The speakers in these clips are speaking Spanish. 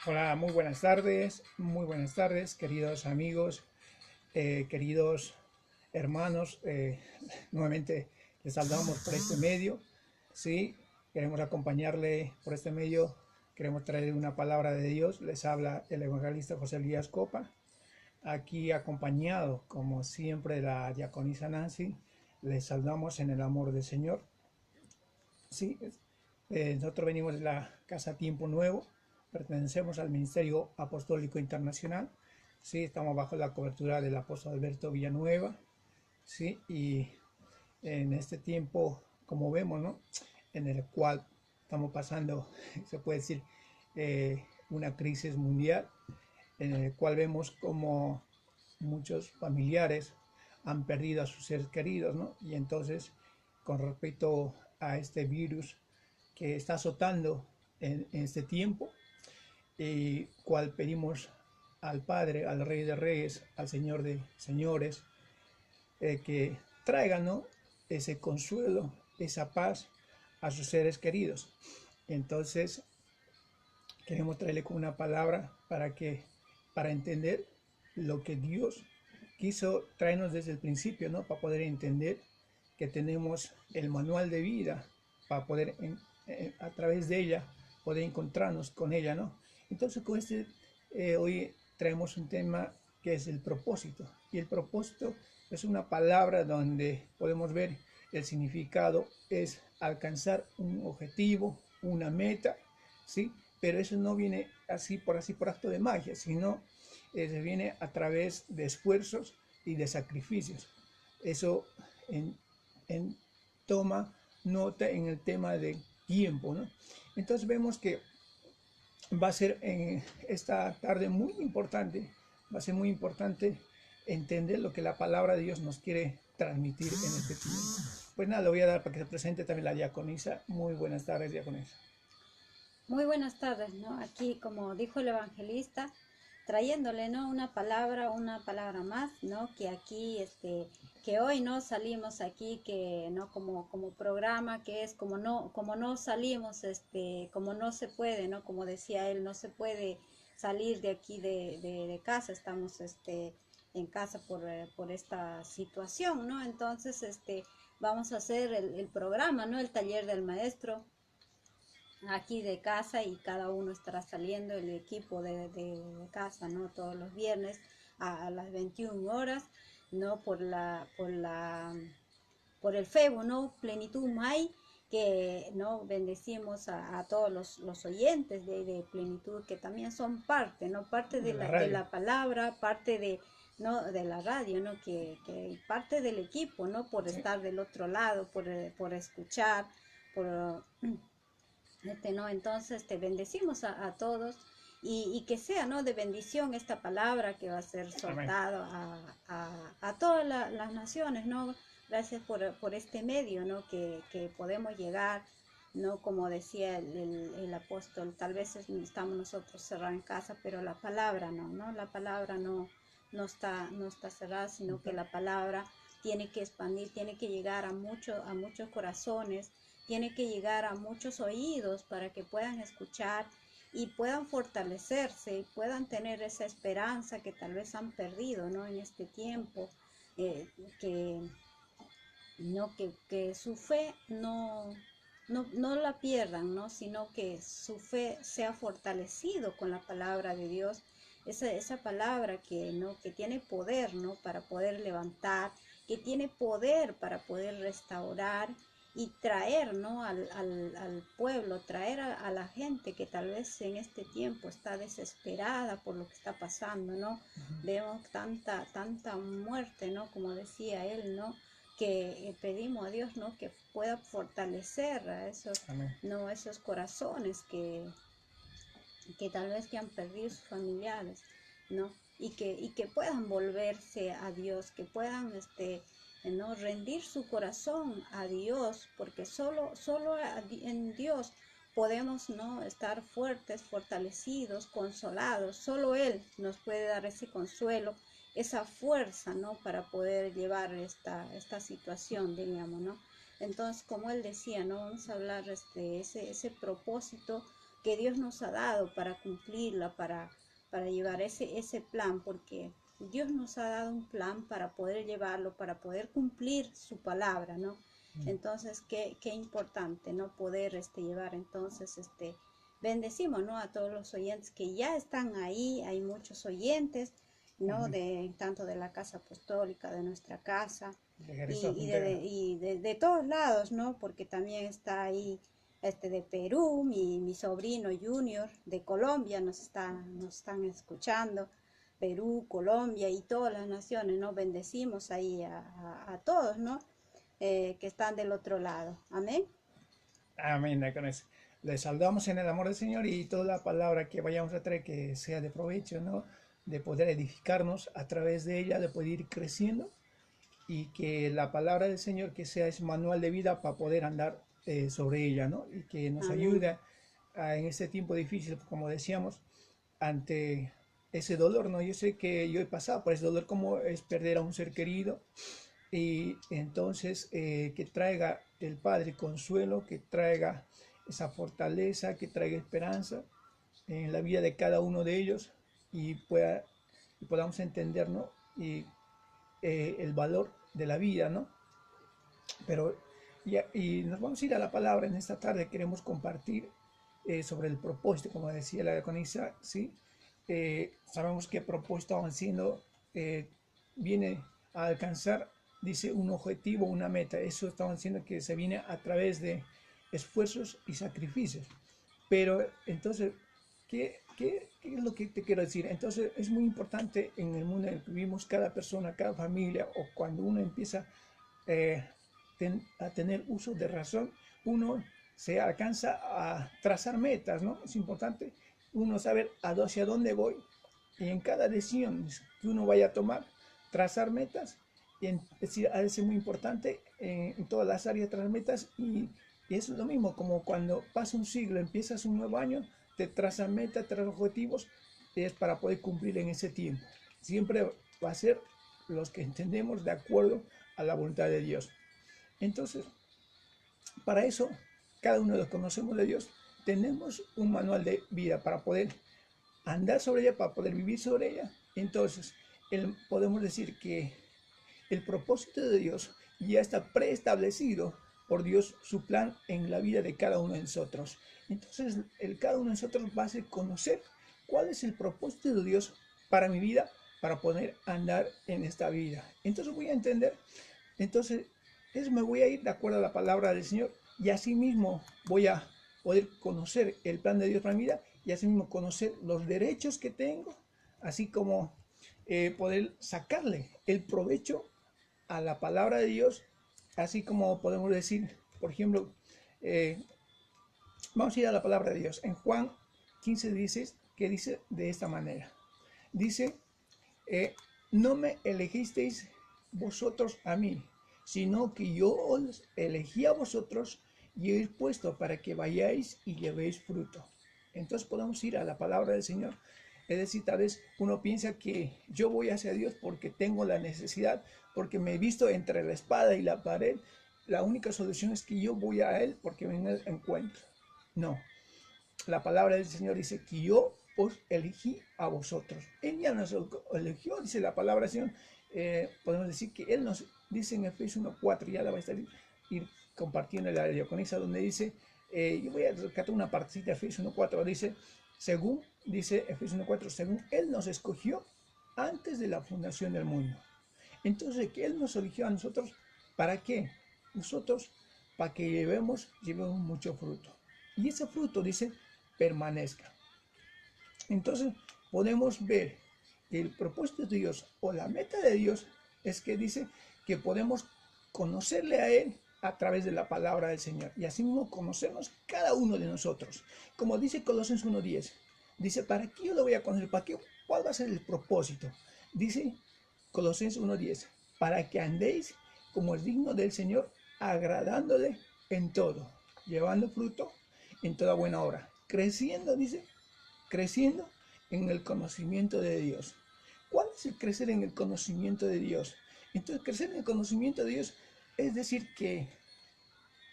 Hola, muy buenas tardes, queridos amigos, queridos hermanos. Nuevamente les saludamos por este medio. Sí, queremos acompañarle por este medio, queremos traerle una palabra de Dios. Les habla el evangelista José Elías Copa, aquí acompañado, como siempre, de la diaconisa Nancy. Les saludamos en el amor del Señor. Sí, nosotros venimos de la Casa Tiempo Nuevo, pertenecemos al Ministerio Apostólico Internacional, sí, estamos bajo la cobertura del apóstol Alberto Villanueva, sí, y en este tiempo, como vemos, ¿no? En el cual estamos pasando, se puede decir, una crisis mundial, en el cual vemos como muchos familiares han perdido a sus seres queridos, ¿no? Y entonces, con respecto a este virus que está azotando en este tiempo, y cual pedimos al Padre, al Rey de Reyes, al Señor de Señores, que traigan, ¿no?, ese consuelo, esa paz a sus seres queridos. Entonces, queremos traerle con una palabra para entender lo que Dios quiso traernos desde el principio, ¿no? Para poder entender que tenemos el manual de vida, para poder a través de ella poder encontrarnos con ella, ¿no? Entonces hoy traemos un tema que es el propósito, y el propósito es una palabra donde podemos ver el significado es alcanzar un objetivo, una meta, ¿sí? Pero eso no viene así por acto de magia, sino viene a través de esfuerzos y de sacrificios. Eso en, en toma nota en el tema de tiempo, ¿no? Entonces vemos que va a ser en esta tarde muy importante, va a ser muy importante entender lo que la palabra de Dios nos quiere transmitir en este tiempo. Pues nada, le voy a dar para que se presente también la diaconisa. Muy buenas tardes, diaconisa. Muy buenas tardes, ¿no? Aquí, como dijo el evangelista, trayéndole, ¿no? Una palabra más, ¿no? Que aquí, que hoy no salimos aquí, que no como programa, que es como no salimos, como no se puede, ¿no? Como decía él, no se puede salir de aquí de casa, estamos, en casa por esta situación, ¿no? Entonces, vamos a hacer el programa, ¿no? El taller del maestro aquí de casa y cada uno estará saliendo el equipo de casa, ¿no? Todos los viernes a las 21 horas, ¿no? Por el Facebook, ¿no? Plenitud May, que no bendecimos a todos los oyentes de Plenitud, que también son parte, ¿no? Parte De la de radio. la palabra, parte ¿no? De la radio, ¿no? Que parte del equipo, ¿no? Por Sí. estar del otro lado, por escuchar, por ¿no? Entonces te bendecimos a todos y que sea, ¿no? De bendición esta palabra que va a ser Amén. soltado a todas las naciones, ¿no? Gracias por este medio, ¿no? Que podemos llegar, ¿no? Como decía el apóstol, tal vez estamos nosotros cerrados en casa, pero la palabra no, ¿no? La palabra no está cerrada, sino que la palabra tiene que expandir, tiene que llegar a muchos corazones, tiene que llegar a muchos oídos para que puedan escuchar y puedan fortalecerse y puedan tener esa esperanza que tal vez han perdido, ¿no? En este tiempo, eh, que, no, que su fe no la pierdan, ¿no? Sino que su fe sea fortalecido con la palabra de Dios, esa palabra ¿no? Que tiene poder, ¿no? Para poder levantar, que tiene poder para poder restaurar y traer, ¿no? Al pueblo, traer a la gente que tal vez en este tiempo está desesperada por lo que está pasando, ¿no? Vemos tanta muerte, ¿no? Como decía él, ¿no? Que pedimos a Dios, ¿no? Que pueda fortalecer a esos, Amén. ¿no? Esos corazones que tal vez que han perdido sus familiares, ¿no? Y que puedan volverse a Dios, que puedan, ¿no? Rendir su corazón a Dios, porque solo en Dios podemos, ¿no? Estar fuertes, fortalecidos, consolados. Solo Él nos puede dar ese consuelo, esa fuerza, ¿no? Para poder llevar esta situación, diríamos, ¿no? Entonces, como Él decía, ¿no? Vamos a hablar ese propósito que Dios nos ha dado para cumplirla, para llevar ese plan, porque Dios nos ha dado un plan para poder llevarlo, para poder cumplir su palabra, ¿no? Entonces, qué importante, ¿no? Poder llevar. Entonces, bendecimos, ¿no? A todos los oyentes que ya están ahí. Hay muchos oyentes, ¿no? Tanto de la casa apostólica, de nuestra casa, de todos lados, ¿no? Porque también está ahí de Perú, mi sobrino Junior, de Colombia, nos están escuchando. Perú, Colombia y todas las naciones, ¿no? Bendecimos ahí a todos, ¿no? Que están del otro lado. Amén. Amén. Les saludamos en el amor del Señor, y toda la palabra que vayamos a traer que sea de provecho, ¿no? De poder edificarnos a través de ella, de poder ir creciendo, y que la palabra del Señor que sea ese manual de vida para poder andar sobre ella, ¿no? Y que nos ayude en este tiempo difícil, como decíamos, ante ese dolor, ¿no? Yo sé que yo he pasado por ese dolor, como es perder a un ser querido, y entonces que traiga el Padre consuelo, que traiga esa fortaleza, que traiga esperanza en la vida de cada uno de ellos, y podamos entender, ¿no? Y el valor de la vida, ¿no? Pero y nos vamos a ir a la palabra en esta tarde. Queremos compartir sobre el propósito, como decía la diaconisa, ¿sí? Sabemos que el propósito avanzando viene a alcanzar, dice, un objetivo, una meta. Eso estamos diciendo que se viene a través de esfuerzos y sacrificios. Pero entonces, ¿qué es lo que te quiero decir? Entonces es muy importante en el mundo en el que vivimos, cada persona, cada familia, o cuando uno empieza a tener uso de razón, uno se alcanza a trazar metas, ¿no? Es importante uno saber hacia dónde voy, y en cada decisión que uno vaya a tomar, trazar metas. Es decir, ha de ser muy importante en todas las áreas trazar metas, y eso es lo mismo, como cuando pasa un siglo, empiezas un nuevo año, te trazas metas, trazas objetivos, es para poder cumplir en ese tiempo. Siempre va a ser los que entendemos de acuerdo a la voluntad de Dios. Entonces, para eso, cada uno de los que conocemos de Dios, tenemos un manual de vida para poder andar sobre ella, para poder vivir sobre ella. Entonces, podemos decir que el propósito de Dios ya está preestablecido por Dios, su plan en la vida de cada uno de nosotros. Entonces, cada uno de nosotros va a conocer cuál es el propósito de Dios para mi vida, para poder andar en esta vida. Entonces voy a entender, entonces me voy a ir de acuerdo a la palabra del Señor, y así mismo voy a poder conocer el plan de Dios para mi vida, y así mismo conocer los derechos que tengo, así como poder sacarle el provecho a la palabra de Dios, así como podemos decir, por ejemplo, vamos a ir a la palabra de Dios. En Juan 15 dice de esta manera, dice, no me elegisteis vosotros a mí, sino que yo os elegí a vosotros y os he puesto para que vayáis y llevéis fruto. Entonces podemos ir a la palabra del Señor. Es decir, tal vez uno piensa que yo voy hacia Dios porque tengo la necesidad, porque me he visto entre la espada y la pared. La única solución es que yo voy a Él porque en Él encuentro. No. La palabra del Señor dice que yo os elegí a vosotros. Él ya nos eligió, dice la palabra del Señor. Podemos decir que Él nos dice en Efesios 1:4, ya la va a estar ir compartiendo la diaconisa, donde dice, yo voy a rescatar una partecita de Efesios 1:4, dice Efesios 1:4, según Él nos escogió antes de la fundación del mundo. Entonces, que Él nos eligió a nosotros, ¿para qué? Nosotros, para que llevemos mucho fruto. Y ese fruto, dice, permanezca. Entonces, podemos ver que el propósito de Dios, o la meta de Dios, es que dice que podemos conocerle a Él a través de la palabra del Señor, y así mismo conocernos cada uno de nosotros. Como dice Colosenses 1:10, dice, ¿para qué yo lo voy a conocer? ¿Para qué? ¿Cuál va a ser el propósito? Dice Colosenses 1:10, para que andéis como es digno del Señor, agradándole en todo, llevando fruto en toda buena obra, creciendo, dice, creciendo en el conocimiento de Dios. ¿Cuál es el crecer en el conocimiento de Dios? Entonces, crecer en el conocimiento de Dios es decir que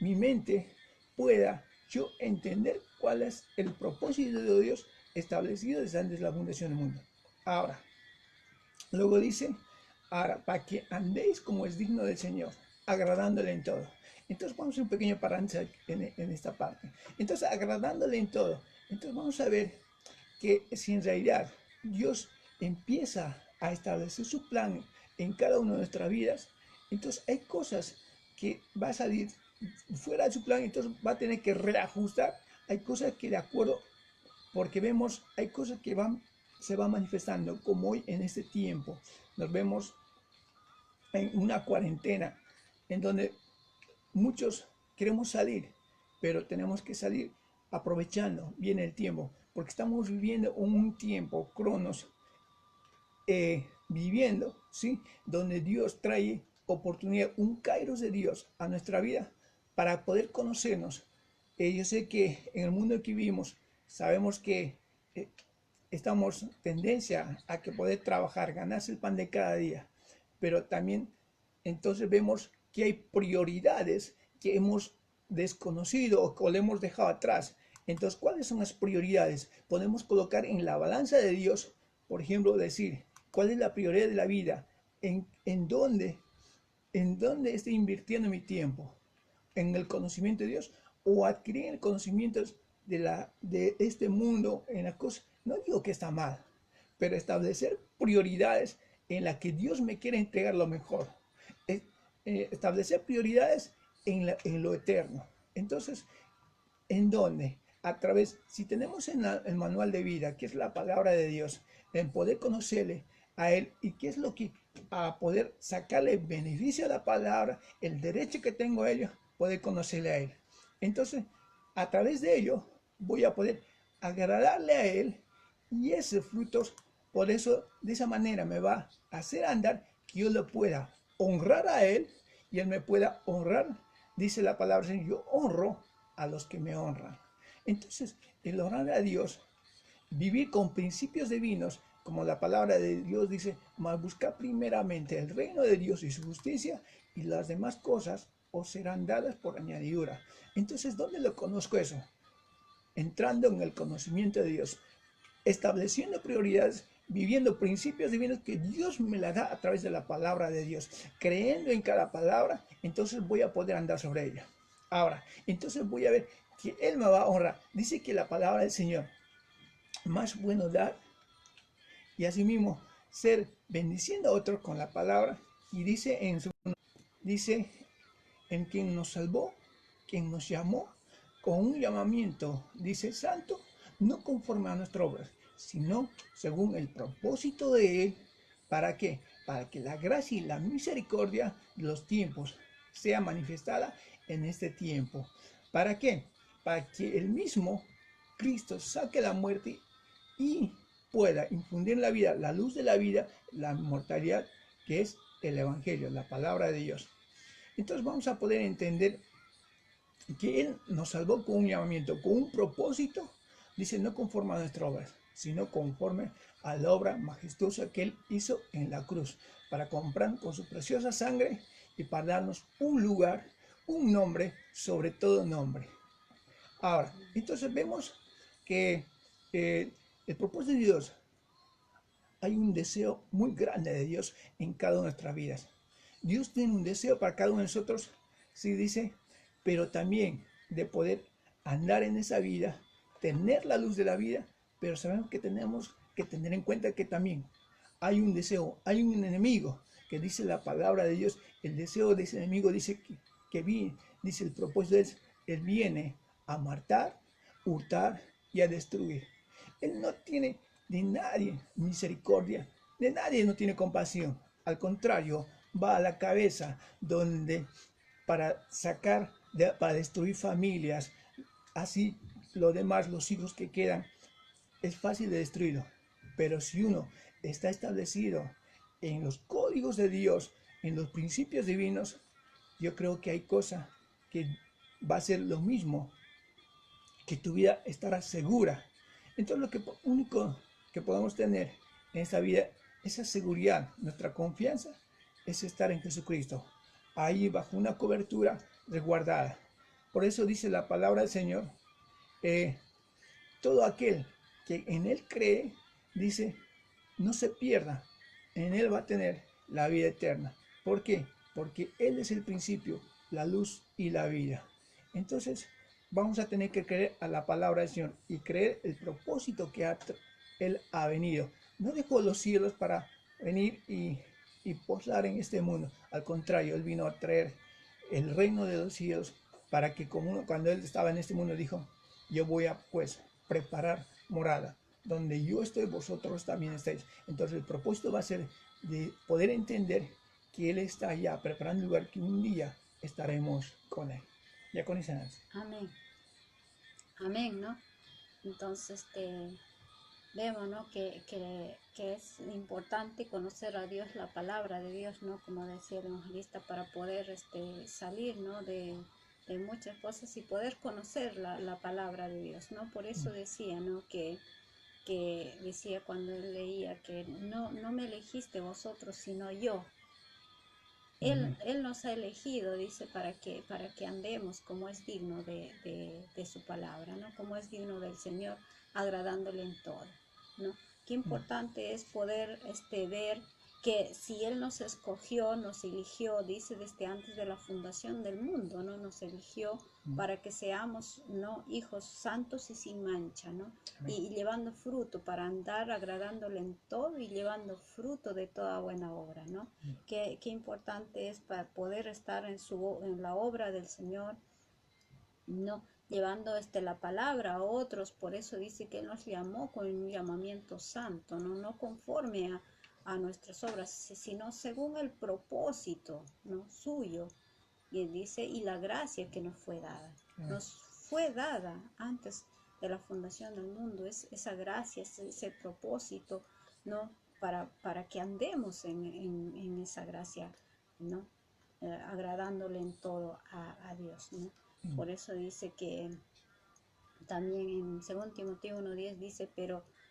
mi mente pueda yo entender cuál es el propósito de Dios establecido desde antes de la fundación del mundo. Ahora, luego dice, ahora, para que andéis como es digno del Señor, agradándole en todo. Entonces vamos a hacer un pequeño paréntesis en esta parte. Entonces, agradándole en todo. Entonces vamos a ver que si en realidad Dios empieza a establecer su plan en cada una de nuestras vidas, entonces hay cosas que va a salir fuera de su plan, entonces va a tener que reajustar. Hay cosas que de acuerdo, porque vemos, hay cosas que se van manifestando, como hoy en este tiempo. Nos vemos en una cuarentena en donde muchos queremos salir, pero tenemos que salir aprovechando bien el tiempo, porque estamos viviendo un tiempo, cronos, viviendo, ¿sí? Donde Dios trae oportunidad, un kairos de Dios a nuestra vida para poder conocernos. Yo sé que en el mundo en que vivimos, sabemos que estamos tendencia a que poder trabajar, ganarse el pan de cada día, pero también entonces vemos que hay prioridades que hemos desconocido o le hemos dejado atrás. Entonces, ¿cuáles son las prioridades? Podemos colocar en la balanza de Dios, por ejemplo, decir, ¿cuál es la prioridad de la vida? ¿En dónde estoy invirtiendo mi tiempo? ¿En el conocimiento de Dios o adquirir el conocimiento de este mundo en las cosas? No digo que está mal, pero establecer prioridades en las que Dios me quiere entregar lo mejor. Establecer prioridades en lo eterno. Entonces, ¿en dónde? A través, si tenemos en el manual de vida, que es la palabra de Dios, en poder conocerle a Él y qué es lo que, a poder sacarle beneficio a la palabra, el derecho que tengo a ello, poder conocerle a Él. Entonces, a través de ello, voy a poder agradarle a Él y esos frutos, por eso, de esa manera me va a hacer andar que yo lo pueda honrar a Él y Él me pueda honrar. Dice la palabra, yo honro a los que me honran. Entonces, el honrar a Dios, vivir con principios divinos, como la palabra de Dios dice, mas buscar primeramente el reino de Dios y su justicia, y las demás cosas os serán dadas por añadidura. Entonces, ¿dónde lo conozco eso? Entrando en el conocimiento de Dios, estableciendo prioridades, viviendo principios divinos que Dios me la da a través de la palabra de Dios, creyendo en cada palabra, entonces voy a poder andar sobre ella. Ahora, entonces voy a ver que Él me va a honrar. Dice que la palabra del Señor, más bueno dar y asimismo ser bendiciendo a otros con la palabra. Y dice dice en quien nos salvó, quien nos llamó con un llamamiento, dice santo, no conforme a nuestras obras, sino según el propósito de Él. ¿Para qué? Para que la gracia y la misericordia de los tiempos sea manifestada en este tiempo. ¿Para qué? Para que el mismo Cristo saque la muerte y pueda infundir en la vida la luz de la vida, la inmortalidad, que es el Evangelio, la palabra de Dios. Entonces vamos a poder entender que Él nos salvó con un llamamiento, con un propósito, dice, no conforme a nuestras obras, sino conforme a la obra majestuosa que Él hizo en la cruz, para comprar con su preciosa sangre y para darnos un lugar, un nombre, sobre todo nombre. Ahora, entonces vemos que el propósito de Dios, hay un deseo muy grande de Dios en cada una de nuestras vidas. Dios tiene un deseo para cada uno de nosotros, sí dice, pero también de poder andar en esa vida, tener la luz de la vida, pero sabemos que tenemos que tener en cuenta que también hay un deseo, hay un enemigo, que dice la palabra de Dios, el deseo de ese enemigo dice que viene, dice el propósito de él viene a matar, hurtar y a destruir. Él no tiene de nadie misericordia, de nadie no tiene compasión, al contrario, va a la cabeza donde para sacar, para destruir familias, así lo demás, los hijos que quedan, es fácil de destruirlo. Pero si uno está establecido en los códigos de Dios, en los principios divinos, yo creo que hay cosas que va a ser lo mismo, que tu vida estará segura. Entonces lo que único que podemos tener en esta vida, esa seguridad, nuestra confianza, es estar en Jesucristo, ahí bajo una cobertura resguardada. Por eso dice la palabra del Señor, eh, todo aquel que en Él cree, dice, no se pierda, en Él va a tener la vida eterna. ¿Por qué? Porque Él es el principio, la luz y la vida. Entonces, vamos a tener que creer a la palabra del Señor y creer el propósito que Él ha venido. No dejó los cielos para venir y posar en este mundo. Al contrario, Él vino a traer el reino de los cielos para que como cuando Él estaba en este mundo dijo, yo voy a pues preparar morada. Donde yo estoy, vosotros también estáis. Entonces el propósito va a ser de poder entender que Él está ya preparando un lugar que un día estaremos con Él. Ya con esa. Amén. Amén, ¿no? Entonces, vemos, ¿no? Que es importante conocer a Dios, la palabra de Dios, ¿no? Como decía el evangelista, para poder salir, ¿no? De muchas cosas y poder conocer la palabra de Dios, ¿no? Por eso decía, ¿no? Que decía cuando él leía que no me elegiste vosotros, sino yo. Él nos ha elegido, dice, para que andemos como es digno de su palabra, ¿no? Como es digno del Señor, agradándole en todo, ¿no? Qué importante es poder ver que si Él nos escogió, nos eligió, dice, desde antes de la fundación del mundo, ¿no? Nos eligió para que seamos, ¿no? Hijos santos y sin mancha, ¿no? Y llevando fruto para andar agradándole en todo y llevando fruto de toda buena obra, ¿no? Qué importante es para poder estar en la obra del Señor, ¿no? Llevando la palabra a otros. Por eso dice que Él nos llamó con un llamamiento santo, no conforme a nuestras obras, sino según el propósito, ¿no? Suyo. Y Él dice, y la gracia que nos fue dada. Nos fue dada antes de la fundación del mundo, esa gracia, ese propósito, ¿no? Para que andemos en esa gracia, ¿no? Agradándole en todo a Dios, ¿no? Por eso dice que también en 2 Timoteo 1:10 dice,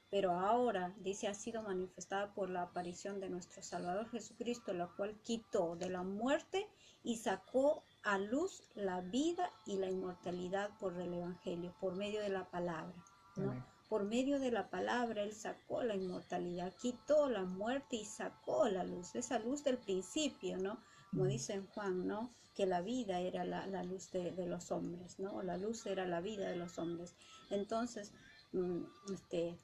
pero ahora, dice, ha sido manifestada por la aparición de nuestro Salvador Jesucristo, la cual quitó de la muerte y sacó a luz la vida y la inmortalidad por el Evangelio, por medio de la palabra, ¿no? Amén. Por medio de la palabra Él sacó la inmortalidad, quitó la muerte y sacó la luz, esa luz del principio, ¿no? Como dice en Juan, ¿no? Que la vida era la luz de los hombres, ¿no? La luz era la vida de los hombres. Entonces, qué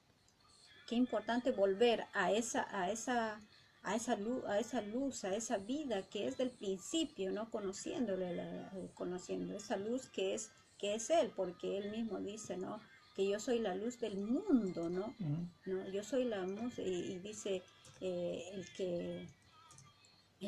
importante volver a esa luz, a esa vida que es del principio, ¿no? Conociendo esa luz que es Él, porque Él mismo dice, ¿no? Que yo soy la luz del mundo, ¿no? ¿No? Yo soy la luz, y dice el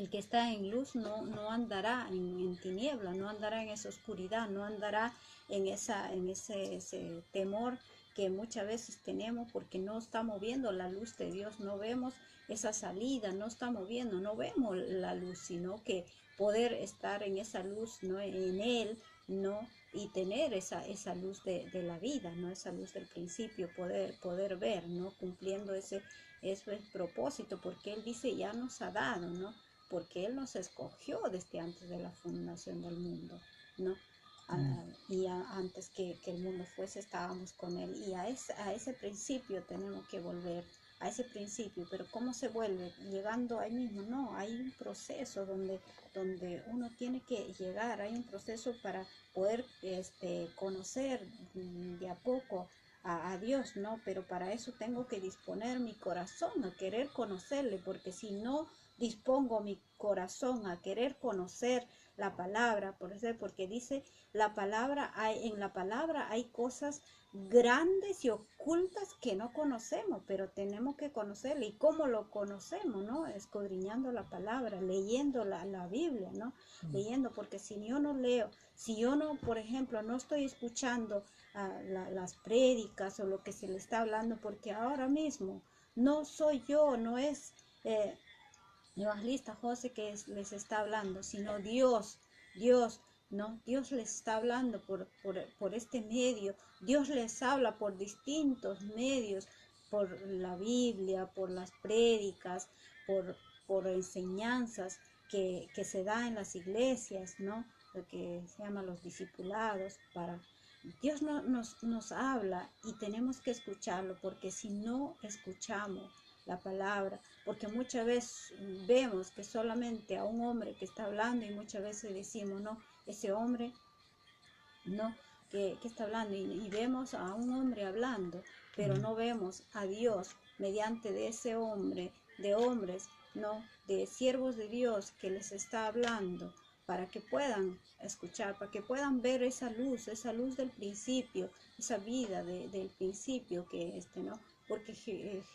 que está en luz no andará en tiniebla, no andará en esa oscuridad, no andará en ese temor que muchas veces tenemos porque no estamos viendo la luz de Dios, no vemos esa salida, no estamos viendo, no vemos la luz, sino que poder estar en esa luz, ¿no? En Él, ¿no? Y tener esa luz de la vida, ¿no? Esa luz del principio, poder ver, ¿no? Cumpliendo ese propósito, porque Él dice, ya nos ha dado, ¿no? Porque Él nos escogió desde antes de la fundación del mundo, ¿no? Antes que el mundo fuese, estábamos con Él. Y a ese principio tenemos que volver, a ese principio. Pero ¿cómo se vuelve? Llegando ahí mismo. No, hay un proceso donde uno tiene que llegar. Hay un proceso para poder conocer de a poco a Dios, ¿no? Pero para eso tengo que disponer mi corazón a querer conocerle, porque si no dispongo mi corazón a querer conocer la palabra, porque dice en la palabra hay cosas grandes y ocultas que no conocemos, pero tenemos que conocerla. ¿Y cómo lo conocemos, no? Escudriñando la palabra, leyendo la Biblia, ¿no? Leyendo, porque si yo no leo, si yo no, por ejemplo, no estoy escuchando las prédicas o lo que se le está hablando, porque ahora mismo no soy yo, no es evangelista José que les está hablando, sino Dios, ¿no? Dios les está hablando por este medio, Dios les habla por distintos medios, por la Biblia, por las prédicas, por enseñanzas que se da en las iglesias, ¿no? Lo que se llama los discipulados, Dios nos habla y tenemos que escucharlo, porque si no escuchamos la palabra, porque muchas veces vemos que solamente a un hombre que está hablando y muchas veces decimos, no, ese hombre, no, que está hablando y vemos a un hombre hablando, pero no vemos a Dios mediante de ese hombre, de hombres, no, de siervos de Dios que les está hablando para que puedan escuchar, para que puedan ver esa luz del principio, esa vida del principio que ¿no? Porque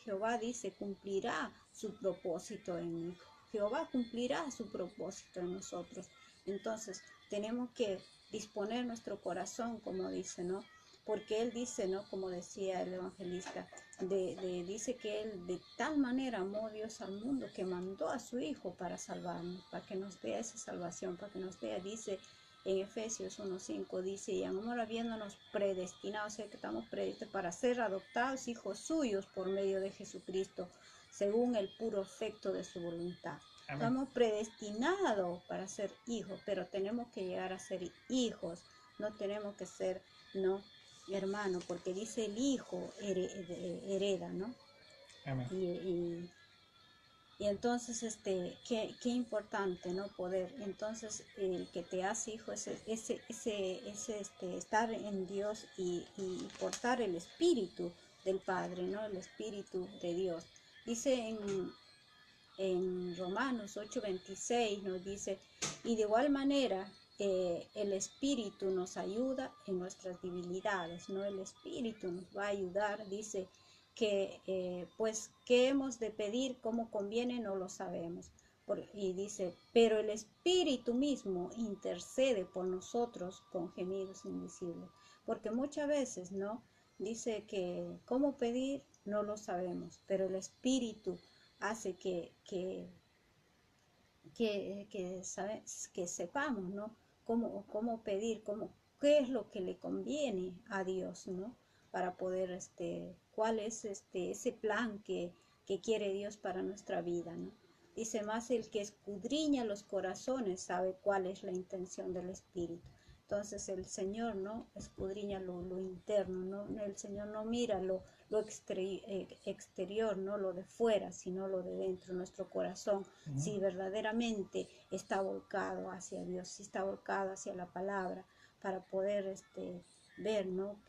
Jehová dice, cumplirá su propósito en mí. Jehová cumplirá su propósito en nosotros. Entonces, tenemos que disponer nuestro corazón, como dice, ¿no? Porque Él dice, ¿no? Como decía el evangelista, dice que Él de tal manera amó Dios al mundo que mandó a su Hijo para salvarnos, para que nos dé esa salvación, para que nos dé, dice en Efesios 1:5, dice, y en amor habiéndonos predestinado, o sea que estamos predestinados para ser adoptados hijos suyos por medio de Jesucristo, según el puro afecto de su voluntad. Amén. Estamos predestinados para ser hijos, pero tenemos que llegar a ser hijos, no tenemos que ser, no, hermano, porque dice el hijo hereda, ¿no? Amén. Y entonces, qué importante, ¿no? Poder, entonces, el que te hace hijo es estar en Dios y portar el espíritu del Padre, ¿no? El espíritu de Dios. Dice en Romanos 8:26 nos dice, y de igual manera el Espíritu nos ayuda en nuestras debilidades, ¿no? El Espíritu nos va a ayudar, dice que pues qué hemos de pedir como conviene no lo sabemos. Y dice, pero el Espíritu mismo intercede por nosotros con gemidos invisibles, porque muchas veces, ¿no? Dice que cómo pedir no lo sabemos, pero el Espíritu hace que sepamos, ¿no? Cómo pedir, qué es lo que le conviene a Dios, ¿no? Para poder, cuál es ese plan que quiere Dios para nuestra vida, ¿no? Dice más, el que escudriña los corazones sabe cuál es la intención del Espíritu. Entonces el Señor, ¿no? Escudriña lo interno, ¿no? El Señor no mira lo exterior, no lo de fuera, sino lo de dentro, nuestro corazón, si verdaderamente está volcado hacia Dios, si está volcado hacia la palabra, para poder ver, ¿no?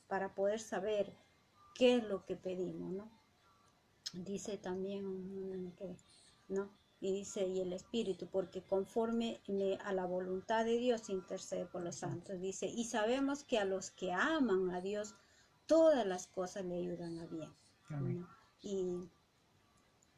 Para poder saber qué es lo que pedimos, ¿no? Dice también que, ¿no? Y dice, y el Espíritu, porque conforme a la voluntad de Dios intercede por los santos. Dice, y sabemos que a los que aman a Dios, todas las cosas le ayudan a bien. ¿No? Y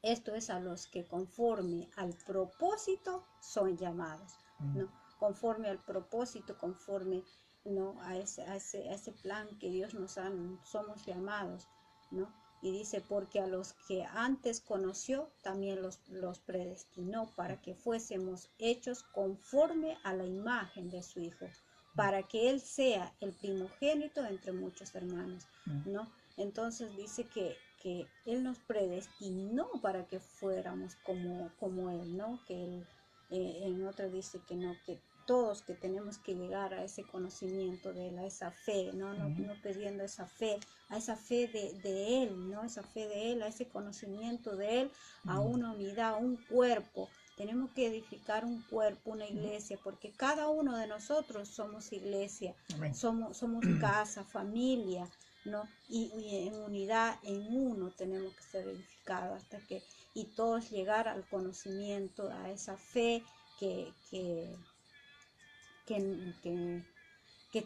esto es a los que conforme al propósito son llamados, ¿no? Conforme al propósito, conforme, ¿no? a ese plan que Dios nos ha, somos llamados, ¿no? Y dice, porque a los que antes conoció, también los predestinó para que fuésemos hechos conforme a la imagen de su Hijo, para que Él sea el primogénito entre muchos hermanos, ¿no? Entonces dice que Él nos predestinó para que fuéramos como Él, ¿no? Que Él, en otra dice que no, que todos que tenemos que llegar a ese conocimiento de Él, a esa fe, ¿no? No perdiendo esa fe, a esa fe de Él, ¿no? Esa fe de Él, a ese conocimiento de Él, a una unidad, a un cuerpo. Tenemos que edificar un cuerpo, una iglesia, porque cada uno de nosotros somos iglesia, somos casa, familia, ¿no? Y en unidad, en uno tenemos que ser edificados hasta que, y todos llegar al conocimiento, a esa fe que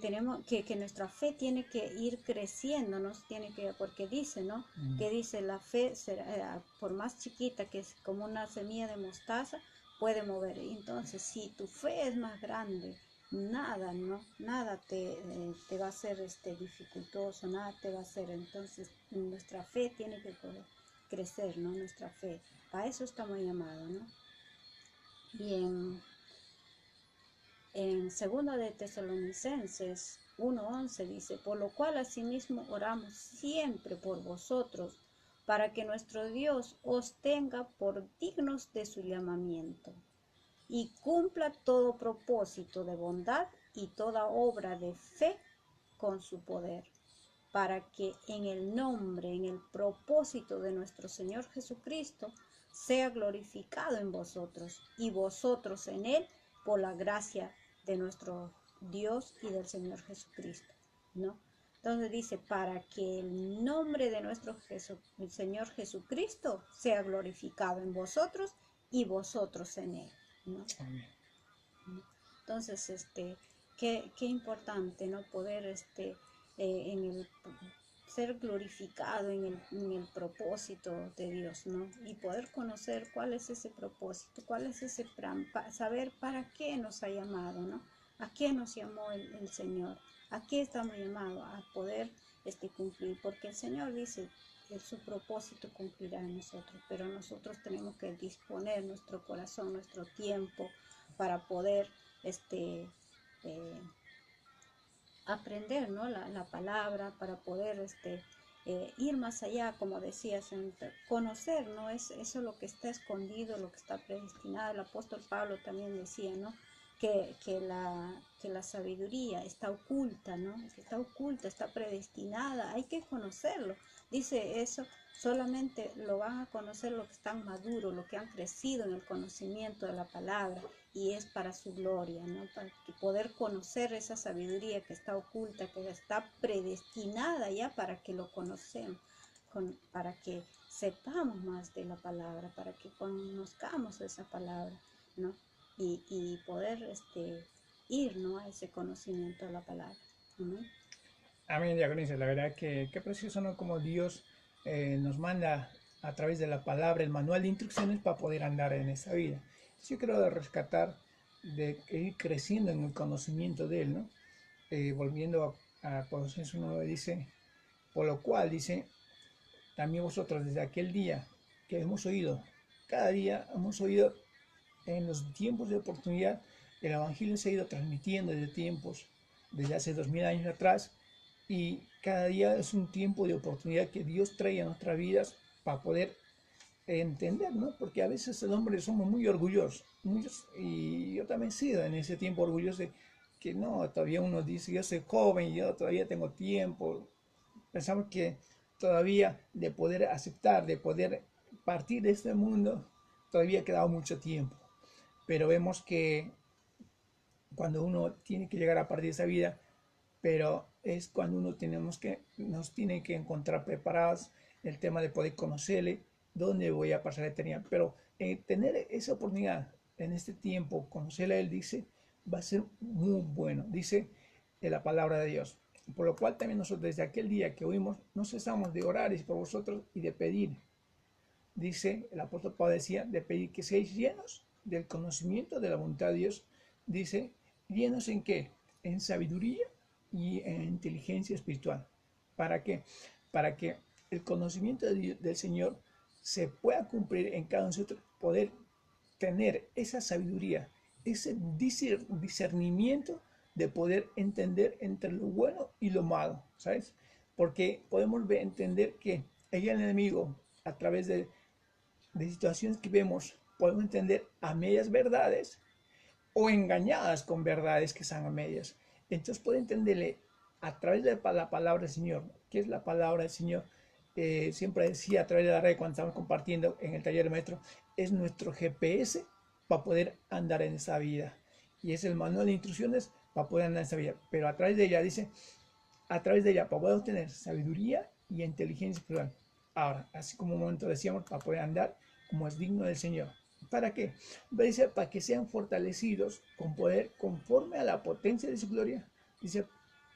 tenemos, que nuestra fe tiene que ir creciendo, ¿no? Tiene que, porque dice, ¿no? Que dice, la fe será, por más chiquita que es como una semilla de mostaza, puede mover. Entonces, si tu fe es más grande, nada, ¿no? Nada te va a ser dificultoso, nada te va a hacer. Entonces, nuestra fe tiene que poder crecer, ¿no? Nuestra fe. Para eso estamos llamados, ¿no? Y en 2 de Tesalonicenses 1:11 dice, por lo cual asimismo oramos siempre por vosotros, para que nuestro Dios os tenga por dignos de su llamamiento, y cumpla todo propósito de bondad y toda obra de fe con su poder, para que en el nombre, en el propósito de nuestro Señor Jesucristo, sea glorificado en vosotros y vosotros en Él por la gracia de nuestro Dios y del Señor Jesucristo, ¿no? Entonces dice, para que el nombre de nuestro el Señor Jesucristo sea glorificado en vosotros y vosotros en Él, ¿no? Amén. Entonces, qué importante, ¿no? Poder, en el ser glorificado en el propósito de Dios, ¿no? Y poder conocer cuál es ese propósito, cuál es ese plan, saber para qué nos ha llamado, ¿no? ¿A qué nos llamó el Señor? ¿A qué estamos llamados? A poder cumplir, porque el Señor dice que su propósito cumplirá en nosotros, pero nosotros tenemos que disponer nuestro corazón, nuestro tiempo para poder aprender, ¿no? la palabra, para poder ir más allá, como decías, conocer, ¿no? Eso es lo que está escondido, lo que está predestinado. El apóstol Pablo también decía, ¿no? Que la sabiduría está oculta, ¿no? Está oculta, está predestinada, hay que conocerlo. Dice eso, solamente lo van a conocer los que están maduros, los que han crecido en el conocimiento de la palabra, y es para su gloria, ¿no? Para poder conocer esa sabiduría que está oculta, que está predestinada ya para que lo conocemos, para que sepamos más de la palabra, para que conozcamos esa palabra, ¿no? Y poder ir, ¿no? A ese conocimiento de la palabra. ¿No? Amén, diaconisa. La verdad que qué precioso, ¿no? Como Dios nos manda a través de la palabra el manual de instrucciones para poder andar en esta vida. Yo quiero rescatar de ir creciendo en el conocimiento de Él, ¿no? Volviendo a Colosenses 1, dice, por lo cual, dice, también vosotros desde aquel día que hemos oído, cada día hemos oído en los tiempos de oportunidad, el Evangelio se ha ido transmitiendo desde tiempos, desde hace 2000 años atrás, y cada día es un tiempo de oportunidad que Dios trae a nuestras vidas para poder entender, ¿no? Porque a veces el hombre somos muy orgullosos, y yo también he sido en ese tiempo orgulloso de que no, todavía uno dice, yo soy joven, yo todavía tengo tiempo. Pensamos que todavía de poder aceptar, de poder partir de este mundo, todavía ha quedado mucho tiempo. Pero vemos que cuando uno tiene que llegar a partir de esa vida, pero es cuando nos tiene que encontrar preparados el tema de poder conocerle, dónde voy a pasar la eternidad. Pero tener esa oportunidad en este tiempo, conocerle a Él, dice, va a ser muy bueno, dice la palabra de Dios. Por lo cual también nosotros desde aquel día que oímos, no cesamos de orar por vosotros y de pedir. Dice, el apóstol Pablo decía, de pedir que seáis llenos del conocimiento de la voluntad de Dios. Dice, ¿llenos en qué? En sabiduría y en inteligencia espiritual. ¿Para qué? Para que el conocimiento del Señor se pueda cumplir en cada uno de nosotros, poder tener esa sabiduría, ese discernimiento de poder entender entre lo bueno y lo malo, ¿sabes? Porque podemos entender que el enemigo, a través de situaciones que vemos, podemos entender a medias verdades o engañadas con verdades que son a medias. Entonces puede entenderle a través de la palabra del Señor. ¿Qué es la palabra del Señor? Siempre decía a través de la red cuando estamos compartiendo en el taller de maestro, es nuestro GPS para poder andar en esa vida. Y es el manual de instrucciones para poder andar en esa vida. Pero a través de ella, dice, a través de ella para poder obtener sabiduría y inteligencia espiritual. Ahora, así como un momento decíamos, para poder andar como es digno del Señor. ¿Para qué? Dice, para que sean fortalecidos con poder conforme a la potencia de su gloria. Dice,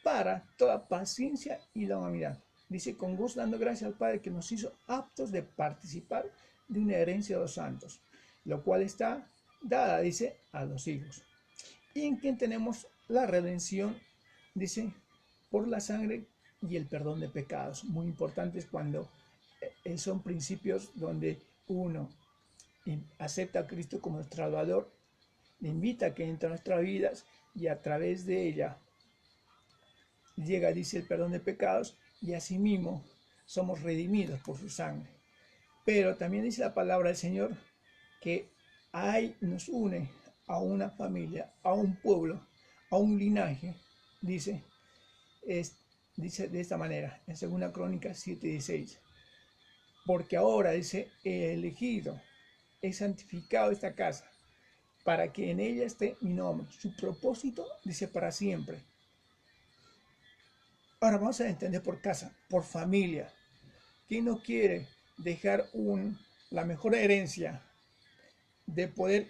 para toda paciencia y longanimidad. Dice, con gozo dando gracias al Padre que nos hizo aptos de participar de una herencia de los santos, lo cual está dada, dice, a los hijos. Y en quien tenemos la redención, dice, por la sangre y el perdón de pecados. Muy importantes cuando son principios donde uno acepta a Cristo como nuestro Salvador, le invita a que entre a nuestras vidas y a través de ella llega, dice, el perdón de pecados y asimismo somos redimidos por su sangre. Pero también dice la palabra del Señor que nos une a una familia, a un pueblo, a un linaje, dice, dice de esta manera, en 2 Crónicas 7:16. Porque ahora, dice, he elegido, he santificado esta casa, para que en ella esté mi nombre. Su propósito, dice, para siempre. Ahora vamos a entender por casa, por familia. ¿Quién no quiere dejar la mejor herencia de poder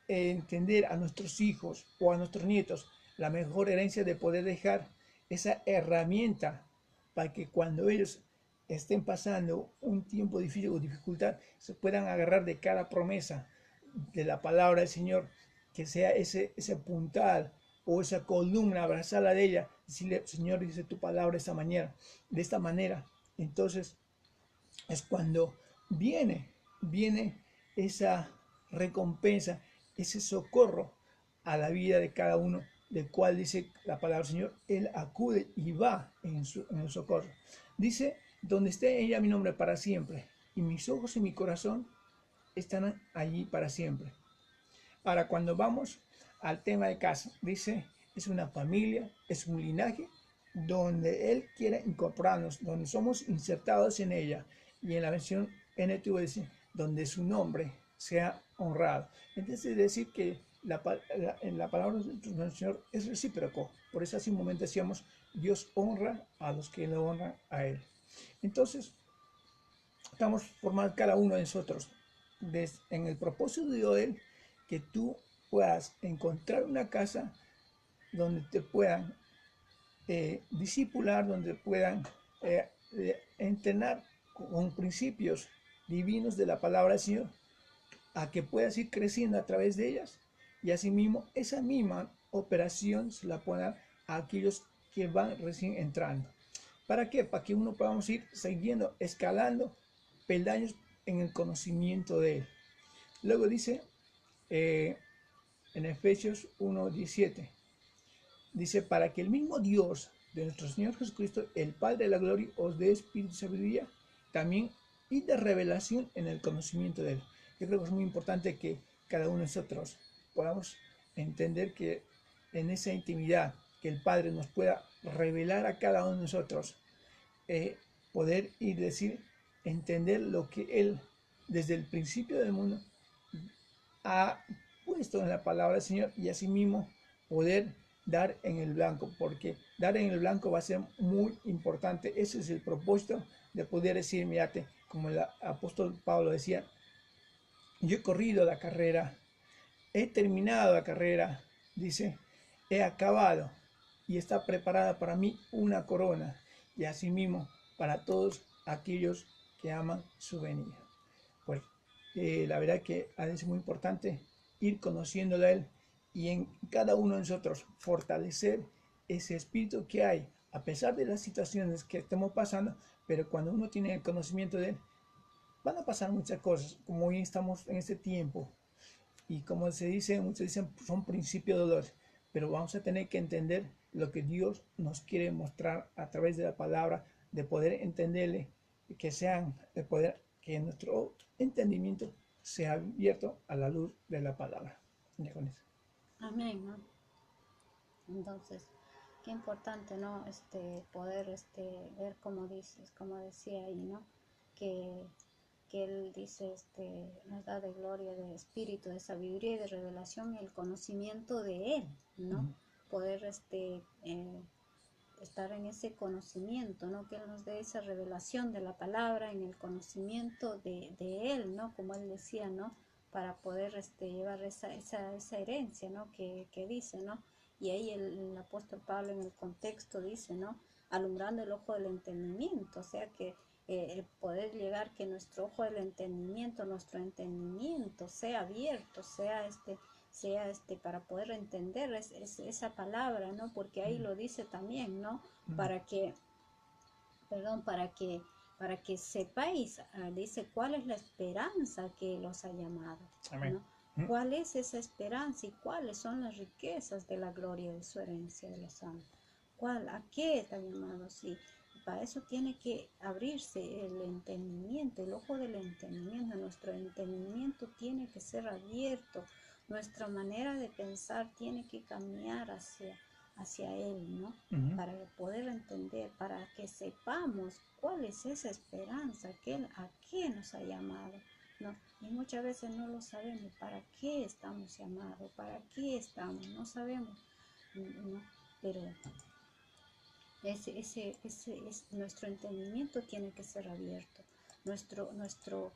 entender a nuestros hijos o a nuestros nietos? La mejor herencia de poder dejar esa herramienta para que cuando ellos estén pasando un tiempo difícil o dificultad, se puedan agarrar de cada promesa de la palabra del Señor, que sea ese puntal o esa columna, abrazarla de ella, decirle, Señor, dice tu palabra esta mañana, de esta manera. Entonces es cuando viene esa recompensa, ese socorro a la vida de cada uno, del cual dice la palabra del Señor, Él acude y va en el socorro. Dice, donde esté ella mi nombre para siempre, y mis ojos y mi corazón están allí para siempre. Ahora, cuando vamos al tema de casa, dice, es una familia, es un linaje, donde Él quiere incorporarnos, donde somos insertados en ella. Y en la versión NTV dice, donde su nombre sea honrado. Entonces, es decir que en la palabra del Señor es recíproco. Por eso hace un momento decíamos, Dios honra a los que lo honran a Él. Entonces, estamos formados cada uno de nosotros en el propósito de Él, que tú puedas encontrar una casa donde te puedan discipular, donde puedan entrenar con principios divinos de la palabra del Señor, a que puedas ir creciendo a través de ellas, y asimismo esa misma operación se la pueda a aquellos que van recién entrando. ¿Para qué? Para que uno podamos ir siguiendo, escalando peldaños en el conocimiento de Él. Luego dice en Efesios 1:17, dice, para que el mismo Dios de nuestro Señor Jesucristo, el Padre de la gloria, os dé espíritu de sabiduría también y de revelación en el conocimiento de Él. Yo creo que es muy importante que cada uno de nosotros podamos entender que en esa intimidad que el Padre nos pueda revelar a cada uno de nosotros, poder y decir, entender lo que Él desde el principio del mundo ha puesto en la palabra del Señor, y asimismo poder dar en el blanco, porque dar en el blanco va a ser muy importante. Ese es el propósito de poder decir, mírate, como el apóstol Pablo decía, yo he corrido la carrera, he terminado la carrera, dice, he acabado y está preparada para mí una corona, y asimismo para todos aquellos que aman su venida. Pues la verdad que es muy importante ir conociéndolo a Él, y en cada uno de nosotros fortalecer ese espíritu que hay, a pesar de las situaciones que estemos pasando, pero cuando uno tiene el conocimiento de Él, van a pasar muchas cosas, como hoy estamos en este tiempo, y como se dice, muchos dicen, son principios de dolor, pero vamos a tener que entender lo que Dios nos quiere mostrar a través de la palabra, de poder entenderle, de poder que nuestro entendimiento sea abierto a la luz de la palabra. Ya con eso. Amén, ¿no? Entonces, qué importante, ¿no? Poder ver como dices, como decía ahí, ¿no? Que Él dice, nos da de gloria, de espíritu, de sabiduría y de revelación, el conocimiento de Él, ¿no? Poder estar en ese conocimiento, ¿no? Que Él nos dé esa revelación de la palabra, en el conocimiento de Él, ¿no? Como Él decía, ¿no? Para poder llevar esa herencia, ¿no? Que dice, ¿no? Y ahí el apóstol Pablo en el contexto dice, ¿no? Alumbrando el ojo del entendimiento, o sea que el poder llegar que nuestro ojo del entendimiento, nuestro entendimiento sea abierto, sea para poder entender esa palabra, ¿no? Porque ahí lo dice también, ¿no? Para que sepáis, dice, cuál es la esperanza que los ha llamado, ¿no? ¿Cuál es esa esperanza y cuáles son las riquezas de la gloria de su herencia de los santos? ¿A qué está llamado? Sí, para eso tiene que abrirse el entendimiento, el ojo del entendimiento. Nuestro entendimiento tiene que ser abierto. Nuestra manera de pensar tiene que cambiar hacia Él, ¿no? Ujú. Para poder entender, para que sepamos cuál es esa esperanza, a qué nos ha llamado, ¿no? Y muchas veces no lo sabemos, para qué estamos llamados, para qué estamos, no sabemos, ¿no? Pero nuestro entendimiento tiene que ser abierto, nuestro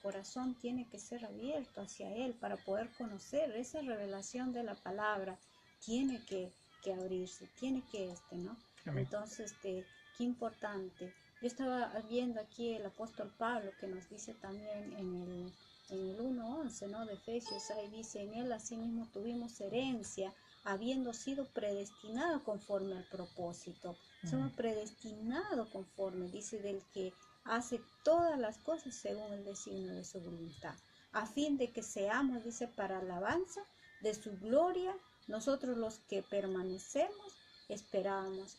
corazón tiene que ser abierto hacia Él para poder conocer esa revelación de la palabra, tiene que abrirse, tiene que, ¿no? Amén. Entonces, qué importante. Yo estaba viendo aquí el apóstol Pablo que nos dice también en el 1:11, ¿no? De Efesios, ahí dice, en Él asimismo tuvimos herencia, habiendo sido predestinado conforme al propósito. Somos predestinados conforme, dice, del que hace todas las cosas según el designio de su voluntad, a fin de que seamos, dice, para alabanza de su gloria, nosotros los que permanecemos, esperamos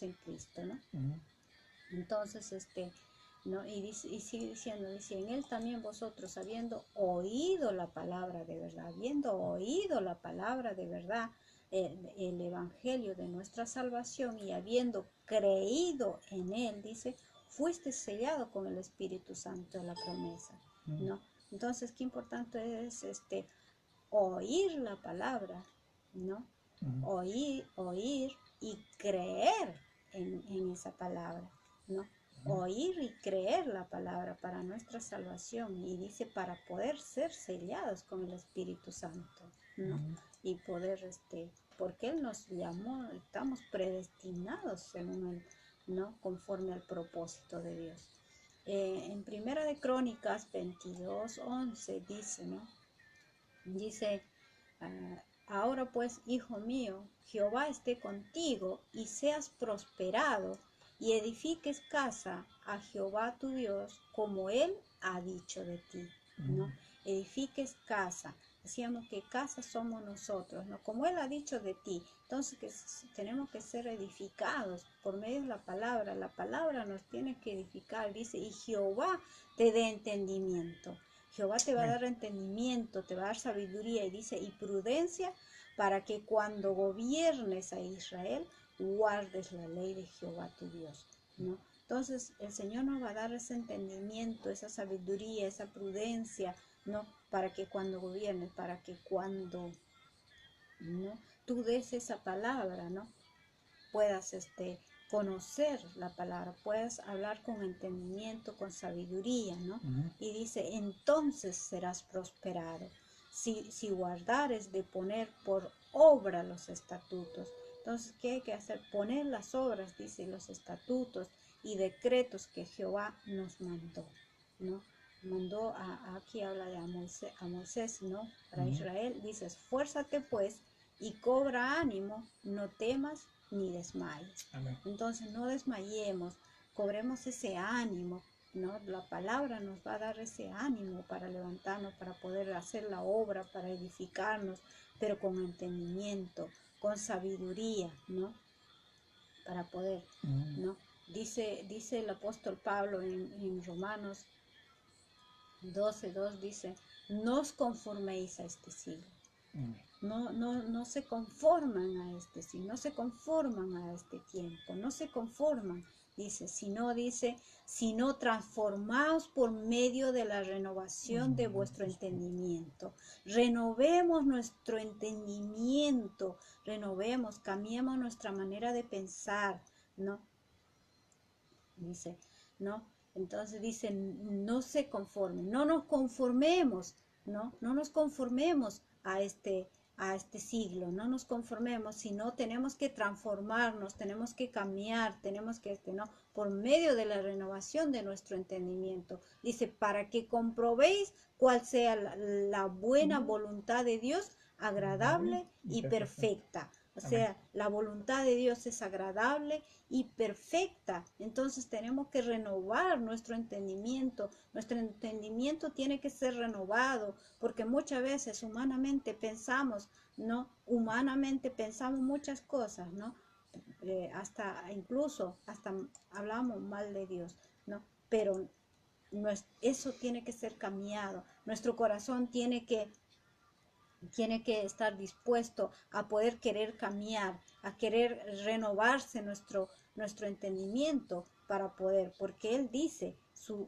en Cristo, ¿no? Entonces, ¿no? Y sigue diciendo, dice, en Él también vosotros, habiendo oído la palabra de verdad, el evangelio de nuestra salvación, y habiendo creído en Él, dice, fuiste sellado con el Espíritu Santo de la promesa, ¿no? Entonces, qué importante es oír la palabra, ¿no? Oír y creer en esa palabra, ¿no? Oír y creer la palabra para nuestra salvación, y dice para poder ser sellados con el Espíritu Santo, ¿no? Y poder, porque Él nos llamó, estamos predestinados según Él, ¿no? Conforme al propósito de Dios. En Primera de Crónicas 22:11 dice, ¿no? Dice, ahora pues, hijo mío, Jehová esté contigo y seas prosperado y edifiques casa a Jehová tu Dios como Él ha dicho de ti, ¿no? Edifiques casa. Decíamos que casa somos nosotros, ¿no? Como Él ha dicho de ti. Entonces tenemos que ser edificados por medio de la palabra. La palabra nos tiene que edificar, dice, y Jehová te dé entendimiento. Jehová te va a dar entendimiento, te va a dar sabiduría, y dice, y prudencia, para que cuando gobiernes a Israel, guardes la ley de Jehová tu Dios, ¿no? Entonces, el Señor nos va a dar ese entendimiento, esa sabiduría, esa prudencia, ¿no? Para que cuando gobiernes, para que cuando, ¿no? Tú des esa palabra, ¿no? Puedas, conocer la palabra, puedas hablar con entendimiento, con sabiduría, ¿no? Y dice, entonces serás prosperado, si guardares de poner por obra los estatutos. Entonces, ¿qué hay que hacer? Poner las obras, dice, los estatutos y decretos que Jehová nos mandó, ¿no? Mandó aquí habla de a Moisés, ¿no? Para Israel, dice, esfuérzate pues y cobra ánimo, no temas ni desmayes. Amén. Entonces no desmayemos, cobremos ese ánimo, ¿no? La palabra nos va a dar ese ánimo para levantarnos, para poder hacer la obra, para edificarnos, pero con entendimiento, con sabiduría, ¿no? Para poder, ¿no? Dice el apóstol Pablo en Romanos 12:2, dice, no os conforméis a este siglo. No se conforman a este siglo, no se conforman a este tiempo, no se conforman, dice, sino transformaos por medio de la renovación de vuestro entendimiento. Renovemos nuestro entendimiento, cambiemos nuestra manera de pensar, ¿no? Dice, ¿no? Entonces dice, no se conformen, no nos conformemos, ¿no? No nos conformemos a este siglo, no nos conformemos, sino tenemos que transformarnos, tenemos que cambiar, tenemos que, ¿no? Por medio de la renovación de nuestro entendimiento. Dice, para que comprobéis cuál sea la buena voluntad de Dios, agradable y perfecta. O sea, la voluntad de Dios es agradable y perfecta. Entonces tenemos que renovar nuestro entendimiento. Nuestro entendimiento tiene que ser renovado, porque muchas veces humanamente pensamos, ¿no? Humanamente pensamos muchas cosas, ¿no? Incluso hablamos mal de Dios, ¿no? Pero eso tiene que ser cambiado. Nuestro corazón tiene que Tiene que estar dispuesto a poder querer cambiar, a querer renovarse nuestro entendimiento para poder, porque Él dice, su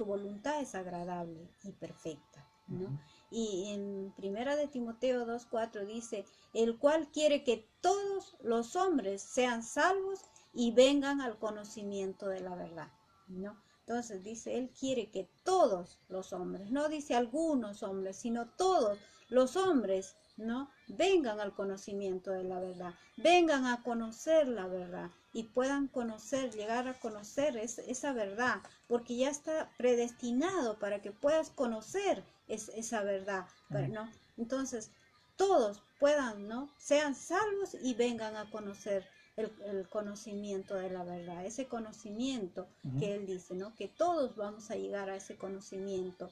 voluntad es agradable y perfecta, ¿no? Y en Primera de Timoteo 2:4 dice, el cual quiere que todos los hombres sean salvos y vengan al conocimiento de la verdad, ¿no? Entonces dice, Él quiere que todos los hombres, no dice algunos hombres, sino todos los hombres, ¿no? Vengan al conocimiento de la verdad, vengan a conocer la verdad y puedan conocer, llegar a conocer esa verdad, porque ya está predestinado para que puedas conocer esa verdad, ¿no? Entonces, todos puedan, ¿no? Sean salvos y vengan a conocer el conocimiento de la verdad, ese conocimiento que Él dice, ¿no? Que todos vamos a llegar a ese conocimiento,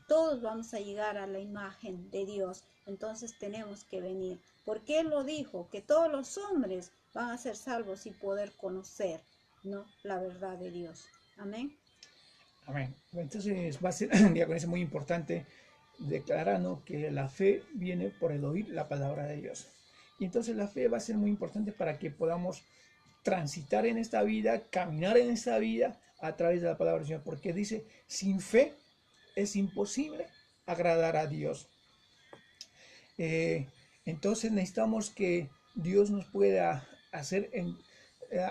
todos vamos a llegar a la imagen de Dios. Entonces tenemos que venir, porque Él lo dijo, que todos los hombres van a ser salvos y poder conocer, ¿no? La verdad de Dios. Amén. Amén. Entonces va a ser, diácono, muy importante declarando que la fe viene por el oír la palabra de Dios. Y entonces la fe va a ser muy importante para que podamos transitar en esta vida, caminar en esta vida a través de la palabra del Señor. Porque dice, sin fe es imposible agradar a Dios. Entonces necesitamos que Dios nos pueda hacer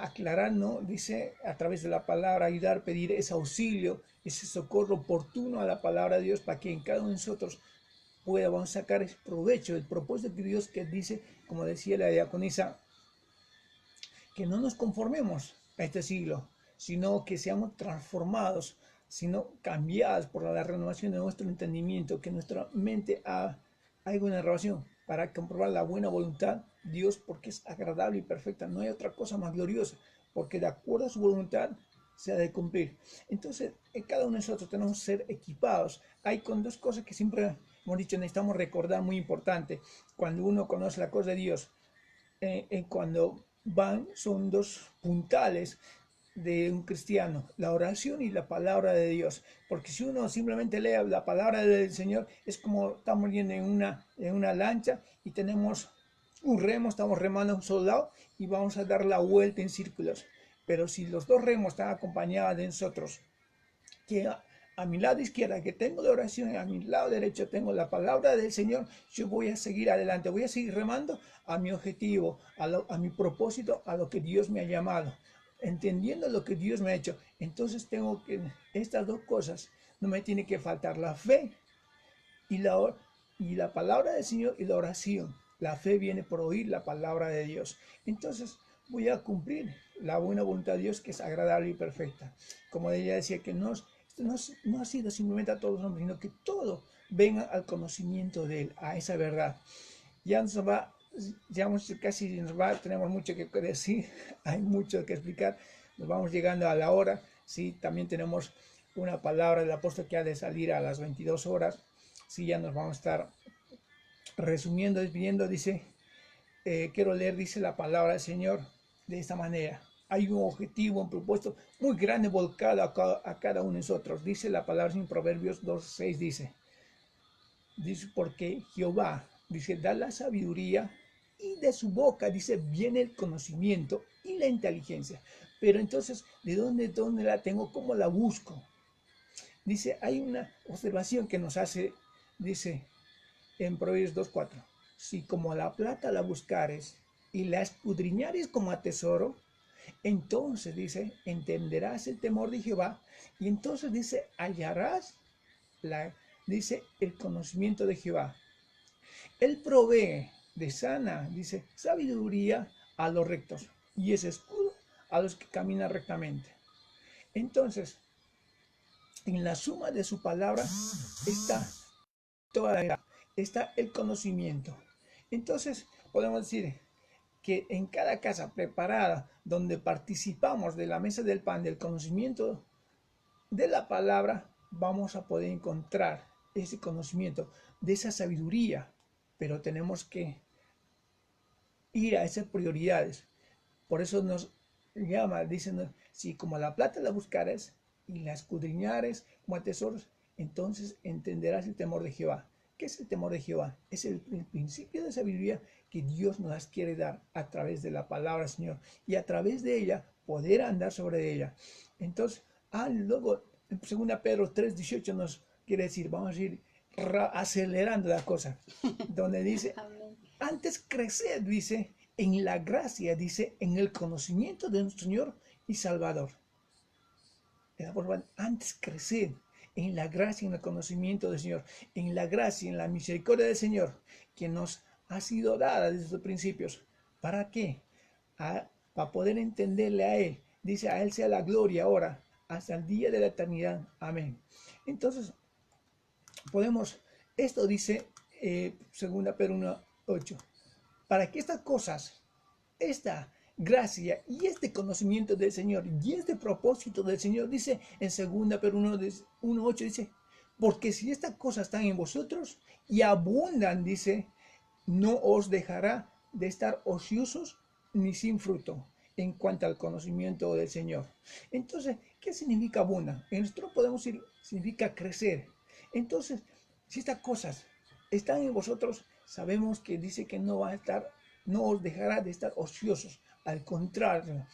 aclarar, ¿no? Dice a través de la palabra, ayudar, pedir ese auxilio, ese socorro oportuno a la palabra de Dios para que en cada uno de nosotros podamos sacar ese provecho, el propósito de Dios que dice, como decía la diaconisa, que no nos conformemos a este siglo, sino que seamos transformados, sino cambiados por la renovación de nuestro entendimiento, que nuestra mente haga una renovación para comprobar la buena voluntad de Dios, porque es agradable y perfecta. No hay otra cosa más gloriosa, porque de acuerdo a su voluntad se ha de cumplir. Entonces, en cada uno de nosotros tenemos que ser equipados. Hay con dos cosas que siempre hemos dicho, necesitamos recordar, muy importante. Cuando uno conoce la cosa de Dios, cuando son dos puntales de un cristiano, la oración y la palabra de Dios, porque si uno simplemente lee la palabra del Señor, es como estamos yendo en una lancha y tenemos un remo, estamos remando a un solo lado y vamos a dar la vuelta en círculos, pero si los dos remos están acompañados de nosotros, que a mi lado izquierda que tengo la oración y a mi lado derecho tengo la palabra del Señor, yo voy a seguir adelante, voy a seguir remando a mi objetivo, a mi propósito, a lo que Dios me ha llamado, entendiendo lo que Dios me ha hecho. Entonces tengo que, estas dos cosas, no me tiene que faltar la fe y la palabra del Señor y la oración. La fe viene por oír la palabra de Dios. Entonces voy a cumplir la buena voluntad de Dios, que es agradable y perfecta. Como ella decía, que no ha sido simplemente a todos los hombres, sino que todo venga al conocimiento de Él, a esa verdad. Ya nos va, tenemos mucho que decir, hay mucho que explicar, nos vamos llegando a la hora. Sí, también tenemos una palabra del apóstol que ha de salir a las 22 horas. Sí, ya nos vamos a estar resumiendo, despidiendo. Dice, quiero leer, dice la palabra del Señor de esta manera. Hay un objetivo, un propósito muy grande volcado a cada uno de nosotros. Dice la palabra en Proverbios 2:6, dice, porque Jehová, dice, da la sabiduría y de su boca, dice, viene el conocimiento y la inteligencia. Pero entonces, ¿de dónde la tengo? ¿Cómo la busco? Dice, hay una observación que nos hace, dice en Proverbios 2:4, si como la plata la buscares y la escudriñares como a tesoro, entonces dice, entenderás el temor de Jehová y entonces dice, hallarás dice, el conocimiento de Jehová. Él provee de sana, dice, sabiduría a los rectos y es escudo a los que caminan rectamente. Entonces, en la suma de su palabra está toda la verdad, está el conocimiento. Entonces, podemos decir que en cada casa preparada donde participamos de la mesa del pan, del conocimiento de la palabra, vamos a poder encontrar ese conocimiento, de esa sabiduría, pero tenemos que ir a esas prioridades. Por eso nos llama, dicen, si como la plata la buscares y la escudriñares como a tesoros, entonces entenderás el temor de Jehová. ¿Qué es el temor de Jehová? Es el principio de sabiduría que Dios nos quiere dar a través de la palabra, Señor, y a través de ella poder andar sobre ella. Entonces, luego, en 2 Pedro 3:18 nos quiere decir, vamos a ir acelerando la cosa, donde dice, Amén. antes crecer, dice, en la gracia, dice, en el conocimiento de nuestro Señor y Salvador. Antes crecer en la gracia y en el conocimiento del Señor, en la gracia y en la misericordia del Señor, que nos ha sido dada desde sus principios. ¿Para qué? Para poder entenderle a Él. Dice, a Él sea la gloria ahora, hasta el día de la eternidad. Amén. Entonces, esto dice 2 Pedro 1:8, para que estas cosas, esta gracia y este conocimiento del Señor y este propósito del Señor, dice en 2 Pedro 1:8, dice, porque si estas cosas están en vosotros y abundan, dice, no os dejará de estar ociosos ni sin fruto en cuanto al conocimiento del Señor. Entonces, ¿qué significa abundan? En nosotros podemos decir, significa crecer. Entonces, si estas cosas están en vosotros, sabemos que dice que no os dejará de estar ociosos. Al contrario,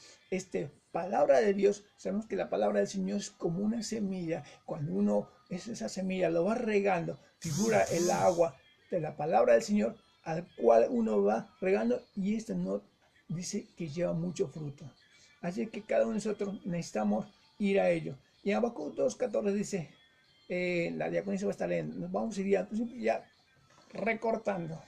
palabra de Dios, sabemos que la palabra del Señor es como una semilla. Cuando uno esa semilla lo va regando, figura el agua de la palabra del Señor, al cual uno va regando, y no dice que lleva mucho fruto. Así que cada uno de nosotros necesitamos ir a ello. Y en Habacuc 2:14 dice, la diaconisa va a estar leyendo, nos vamos a ir ya recortando.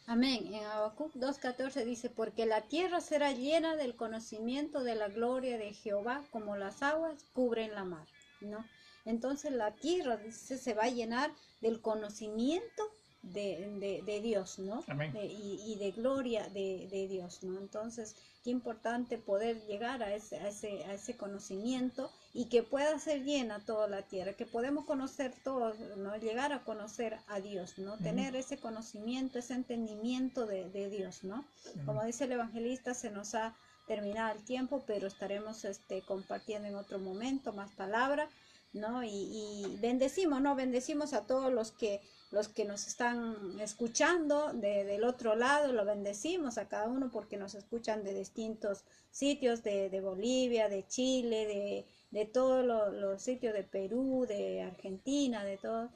Amén. En Habacuc 2:14 dice, porque la tierra será llena del conocimiento de la gloria de Jehová, como las aguas cubren la mar, ¿no? Entonces la tierra, dice, se va a llenar del conocimiento de Dios, ¿no? Amén. Y de gloria de Dios, ¿no? Entonces, qué importante poder llegar a ese conocimiento y que pueda ser llena toda la tierra, que podemos conocer todos, ¿no? Llegar a conocer a Dios, ¿no? Tener ese conocimiento, ese entendimiento de Dios, ¿no? Como dice el evangelista, se nos ha terminado el tiempo, pero estaremos compartiendo en otro momento más palabra, ¿no? Y bendecimos, ¿no? Bendecimos a todos los que nos están escuchando del otro lado, lo bendecimos a cada uno porque nos escuchan de distintos sitios, de Bolivia, de Chile, de todos los sitios de Perú, de Argentina, de todo.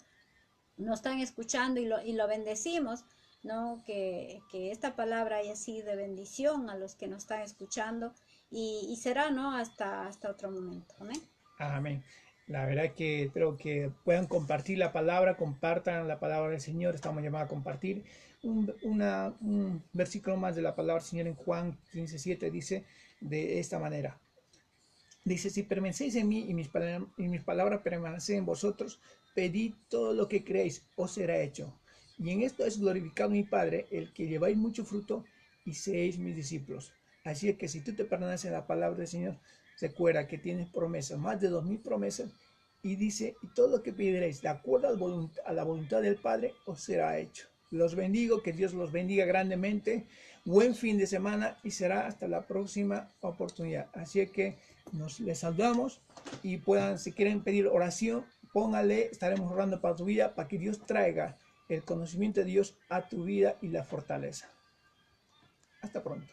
Nos están escuchando y lo bendecimos, ¿no? Que esta palabra haya sido de bendición a los que nos están escuchando y será, ¿no? Hasta otro momento. Amén. Amén. La verdad que espero que puedan compartir la palabra, compartan la palabra del Señor. Estamos llamados a compartir un versículo más de la palabra del Señor en Juan 15:7 dice de esta manera. Dice, si permanecéis en mí y mis palabras permanecen en vosotros, pedid todo lo que creéis, os será hecho. Y en esto es glorificado mi Padre, el que lleváis mucho fruto y seáis mis discípulos. Así que si tú te permaneces en la palabra del Señor, recuerda que tienes promesas, más de 2000 promesas, y dice, y todo lo que pediréis de acuerdo a la voluntad del Padre, os será hecho. Los bendigo, que Dios los bendiga grandemente. Buen fin de semana y será hasta la próxima oportunidad. Así que les saludamos y si quieren pedir oración, póngale, estaremos orando para tu vida, para que Dios traiga el conocimiento de Dios a tu vida y la fortaleza. Hasta pronto.